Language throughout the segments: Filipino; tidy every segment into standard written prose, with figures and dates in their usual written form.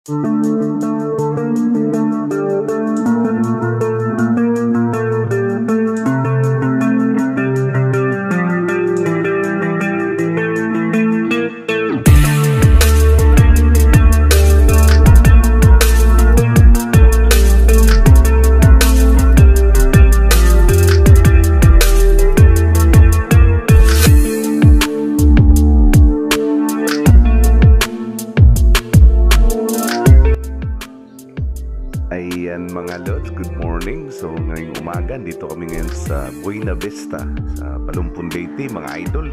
Ayan mga lods, good morning. So ngayong umaga, dito kami ngayon sa Buena Vista, sa Palumpon Leyte mga idol.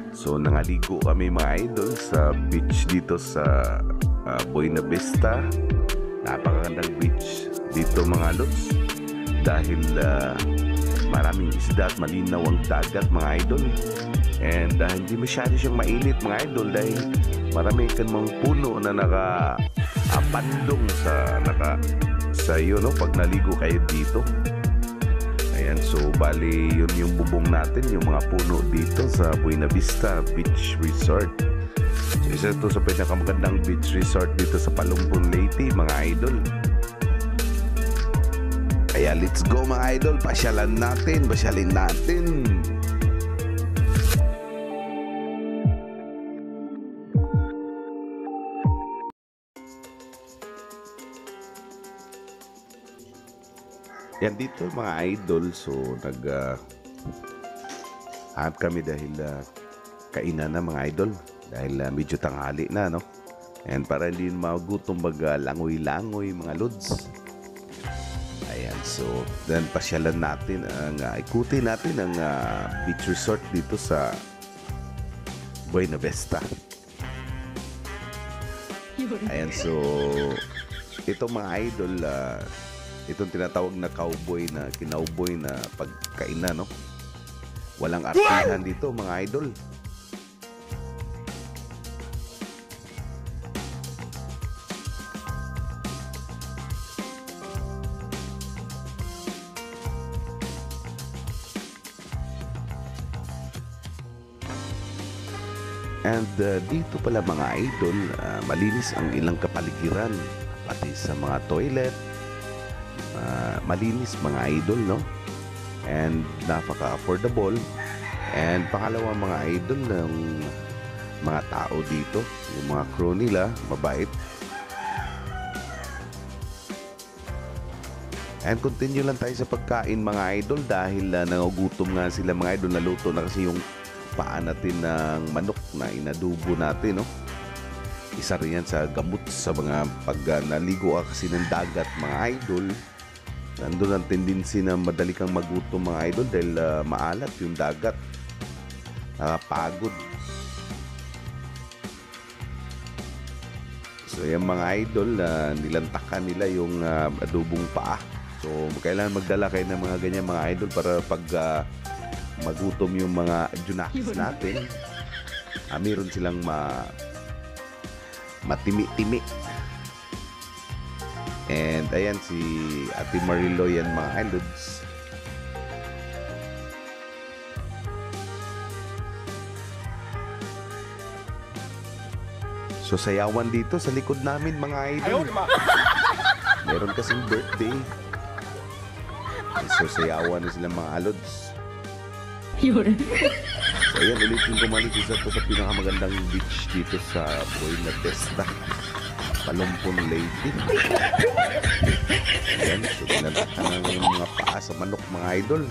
So nangaligo kami mga idol sa beach dito sa Buena Vista. Napakagandang beach dito mga lods. Dahil maraming isda at malinaw ang dagat mga idol. And hindi masyado siyang mainit mga idol dahil marami kan mga puno na nakapandong sa iyo, no, pag naligo kayo dito. Ayan, so bali yun yung bubong natin, yung mga puno dito sa Buena Vista Beach Resort. So isa ito sa pinakamagandang beach resort dito sa Palumpon Leyte mga idol. Kaya let's go mga idol, pasyalin natin. Yan dito mga idol, so hanap kami dahil kainan na mga idol, dahil medyo tanghali na, no? And para hindi magutom langoy-langoy mga lods. Ayan, so then pasyalan natin ikutin natin ang beach resort dito sa Buena Vista. Ayan, so ito mga idol, itong tinatawag na cowboy na kinauboy na pagkainan, no? Walang artihan dito mga idol. And dito pala mga idol, malinis ang ilang kapaligiran, pati sa mga toilet. Malinis mga idol, no? And napaka-affordable. And pangalawa mga idol, ng mga tao dito, yung mga crew nila, mabait. And continue lang tayo sa pagkain mga idol, dahil nangugutom nga sila mga idol. Naluto na kasi yung paa natin ng manok na inadubo natin, no? Isa rin yan sa gamot sa mga pag naligo ka kasi ng dagat mga idol. Nandun ang tendency na madali kang magutom mga idol dahil maalat yung dagat. Nakapagod. So yung mga idol, nilantakan nila yung adobong paa. So kailangan magdala kayo ng mga ganyan mga idol para pag magutom yung mga junakis natin, meron silang matimi-timi. And ayan si Ate Marilo yan mga ilods. So sayawan dito sa likod namin mga idol. Meron kasing birthday. So sayawan na sila mga alods. So ayan, ulitin ko mali isa to sa pinakamagandang beach dito sa Buena Vista, Palumpon Leyte. Ayan, so pinantakan ng mga paa sa manok mga idol.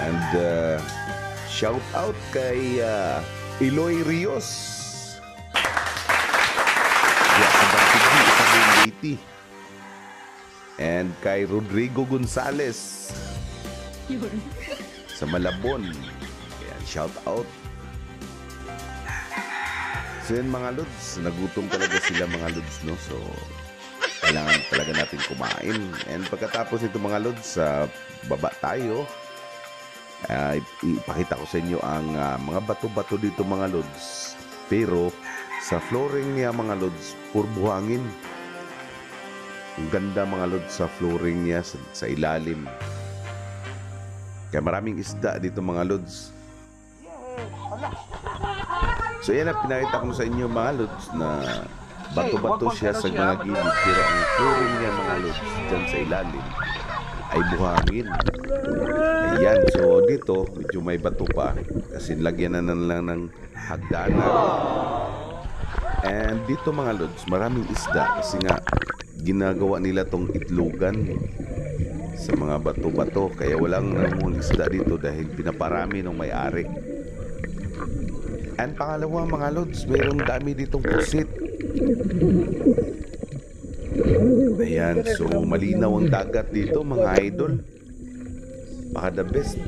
And shout out kay Eloy Rios. Sa Bantigi, sa Leyte. And kay Rodrigo Gonzales sa Malabon. Ayan, shout out. So yun mga lods, nagutom talaga sila mga lods, no? So kailangan talaga natin kumain. And pagkatapos ito mga lods, baba tayo. Ipakita ko sa inyo ang mga bato-bato dito mga lods. Pero sa flooring niya mga lods, puro buhangin. Ang ganda mga lods sa flooring niya, sa ilalim. Kaya maraming isda dito mga lods. So yan ang pinakita ko sa inyo mga lods, na bato-bato siya sa mga gilid, pero ang flooring niya mga lods dyan sa ilalim ay buhangin. Ayan, so dito medyo may bato pa kasi lagyan na lang ng hagdanan. And dito mga lods, maraming isda kasi nga ginagawa nila tong itlogan sa mga bato-bato, kaya walang namumul isda dito dahil pinaparami ng may-ari. And pangalawa mga lods, mayroong dami ditong pusit. Ayan, so malinaw ang dagat dito mga idol. Baka the best.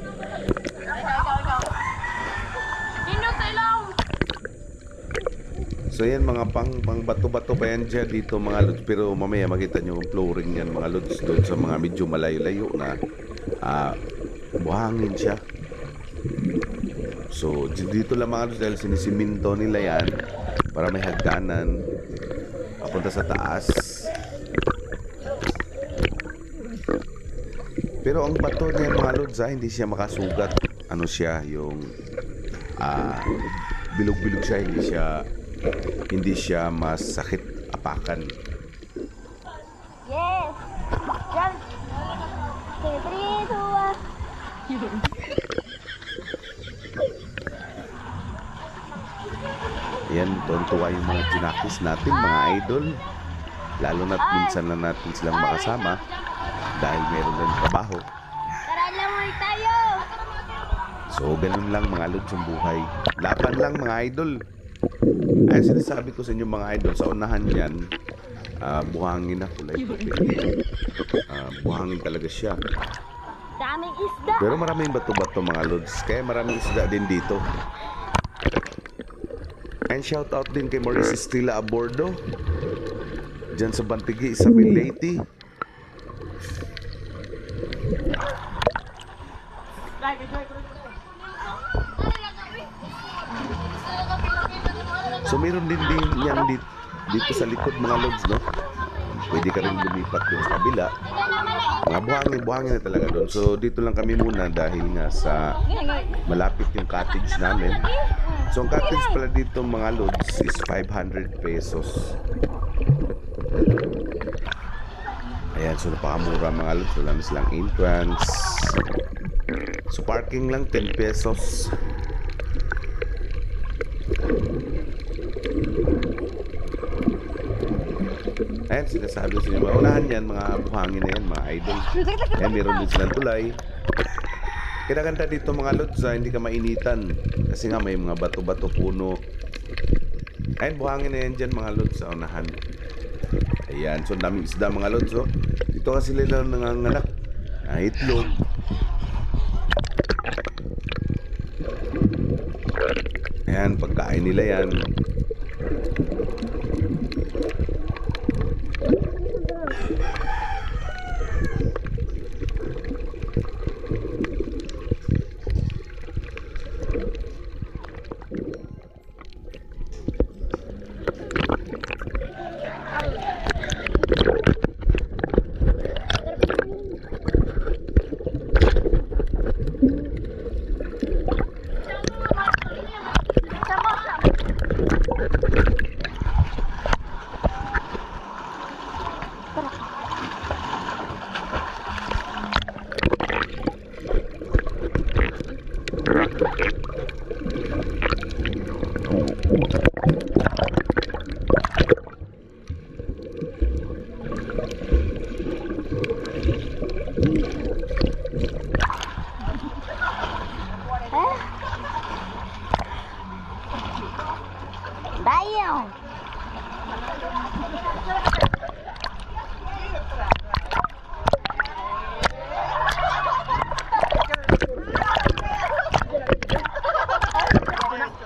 So yan mga pang bato-bato pa yan dyan dito mga lods. Pero mamaya makita nyo yung flooring yan mga lods doon sa mga medyo malayo-layo na buhangin siya. So dito lang mga lods dahil sinisiminto nila yan para may hagdanan papunta sa taas. Pero ang bato niya mga lods hindi siya makasugat. Ano siya yung bilog-bilog siya, hindi siya masakit apakan. Yes. Jump. 3, 2, 1. Yan, tuwan-tuwa yung mga tinakis natin mga idol. Lalo na't minsan lang natin silang makasama dahil meron din trabaho. Tara lang mo tayo. So ganun lang mga lods yung buhay. Laban lang mga idol. Ay sinasabi ko sa inyo mga idol, sa unahan yan buhangin na kulay puti. Buhangin talaga siya. Daming isda. Pero maraming bato-bato mga lods, kaya maraming isda din dito. And shout out din kay Maurice Estila Abordo dyan sa Bantigi, Isabel Leyte. So meron din yan dito sa likod mga lods, no? Pwede ka rin lumipat doon sa kabila. Mga buhangin na talaga doon. So dito lang kami muna dahil nga sa malapit yung cottage namin. So ang cottage pala dito mga lods is 500 pesos. Ayan, so napakamura mga lods. Wala na silang entrance. So parking lang 10 pesos. Ayan, sinasabi sa inyo, maunahan yan, mga buhangin na yan, mga idol. Ayan, meron din silang tulay. Kinaganda dito mga lods, hindi ka mainitan. Kasi nga may mga bato-bato puno. Ayan, buhangin na yan dyan mga lods sa unahan. Ayan, so daming isda mga lods. Oh. Dito kasi sila nanganganak. Itlog. Ayan, pagkain nila yan. Tayo.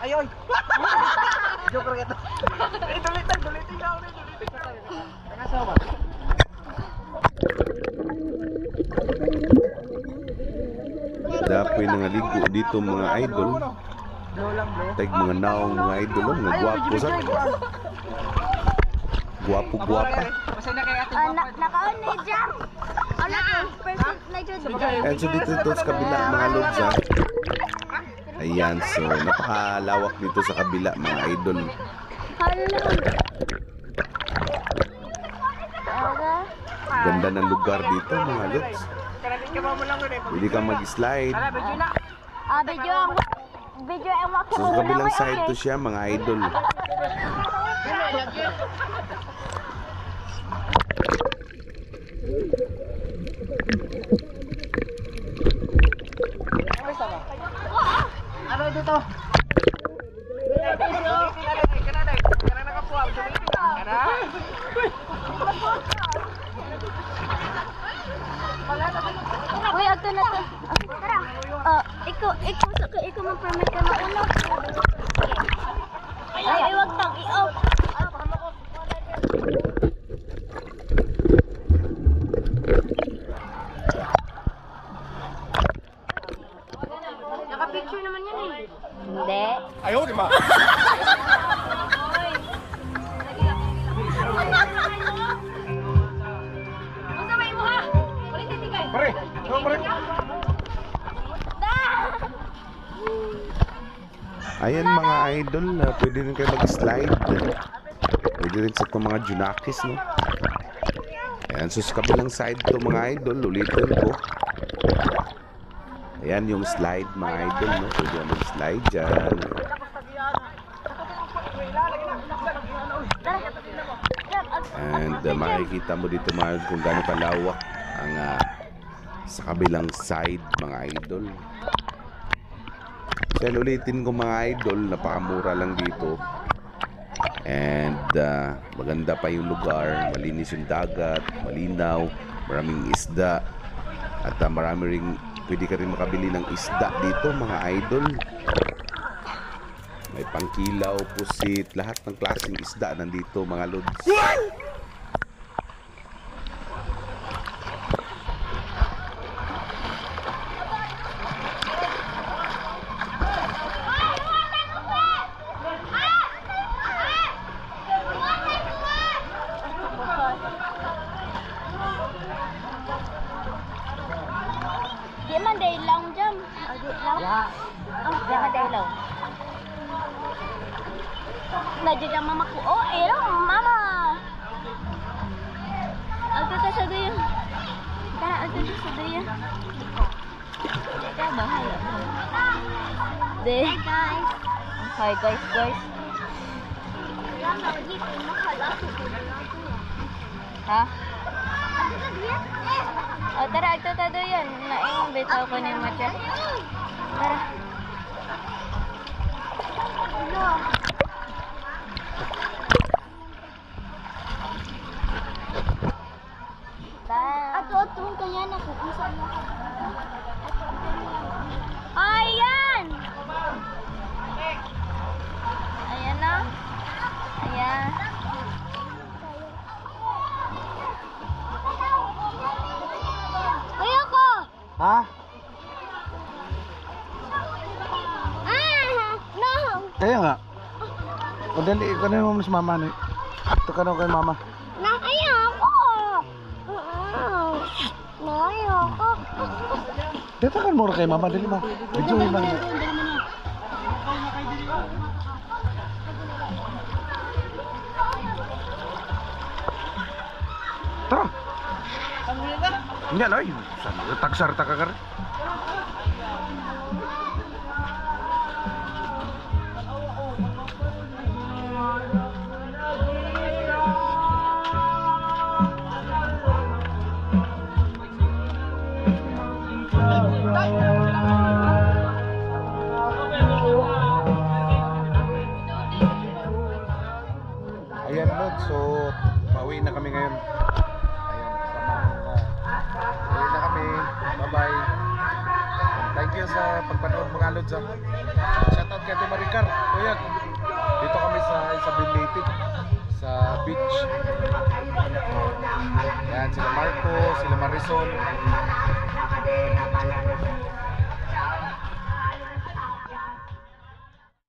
Ayoy. Joker kita. Dulitin daw ni dulitin. Nakasawa. Dapoy nangaligo dito mga idol. Tag mga naong mga idol, mga gwapo sa. Gwapo-gwapa. Nakaon ni Jam. Ano person na jud. And so dito sa kabila mga lods ha. Ayan, so napakalawak dito sa kabila mga idol. Hello. Ganda ng lugar dito mga lods. Pwede kang mag-slide. Video ang So, sa kabilang side to siya mga idol. Ano dito? Uy, ato na to. Tara. Ikaw mag-permit ka na ulo. Ay, wag tang i-off. Naka-picture naman yan eh. Hindi. Ayaw, di ba? Pare, pare. Ayan mga idol, pwede rin kayo mag-slide. Pwede rin sa itong mga junakis, no? Ayan, so sa kabilang side to mga idol, ulitin ko. Ayan yung slide mga idol, no? Pwede na mag-slide dyan. And makikita mo dito mga idol kung gaano kalawak ang sa kabilang side mga idol. So ulitin ko mga idol, napakamura lang dito. And maganda pa yung lugar, malinis yung dagat, malinaw, maraming isda. At marami ring, pwede ka rin makabili ng isda dito mga idol. May pangkilaw, pusit, lahat ng klaseng isda nandito mga lods. Di man day long jam. Di long. Di man day long. Nadya mama ko. Oh, mama. Agto ta sa duyan. Tara, agto ta sa duyan. Teka, bahala. Hi guys. Hi guys. Ha? Oh, tara, agto ta duyan. Naing bitaw ko ni Matya. Tara. Ato kaya na ko kung saan ako. Ayan! Ayan na. Ayan. Ayoko! Ha? No! Kaya nga. O dali, ikaw na yung si mama. Ito ka na kay mama. Ayoko! Ayoko! Dito ka muna kay mama, dali ba? Video yung bang. Tara. Hindi na, tagsar ta ka ka rin. Ayan Lord, so pauwi na kami ngayon. Ayan, pauwi na kami. Bye-bye. Thank you sa pagpanood mga Lods. Shoutout kay Ate Maricar. Kuya, dito kami sa Isabel Leyte, sa beach. Ayan, sila Marco, sila Marisol.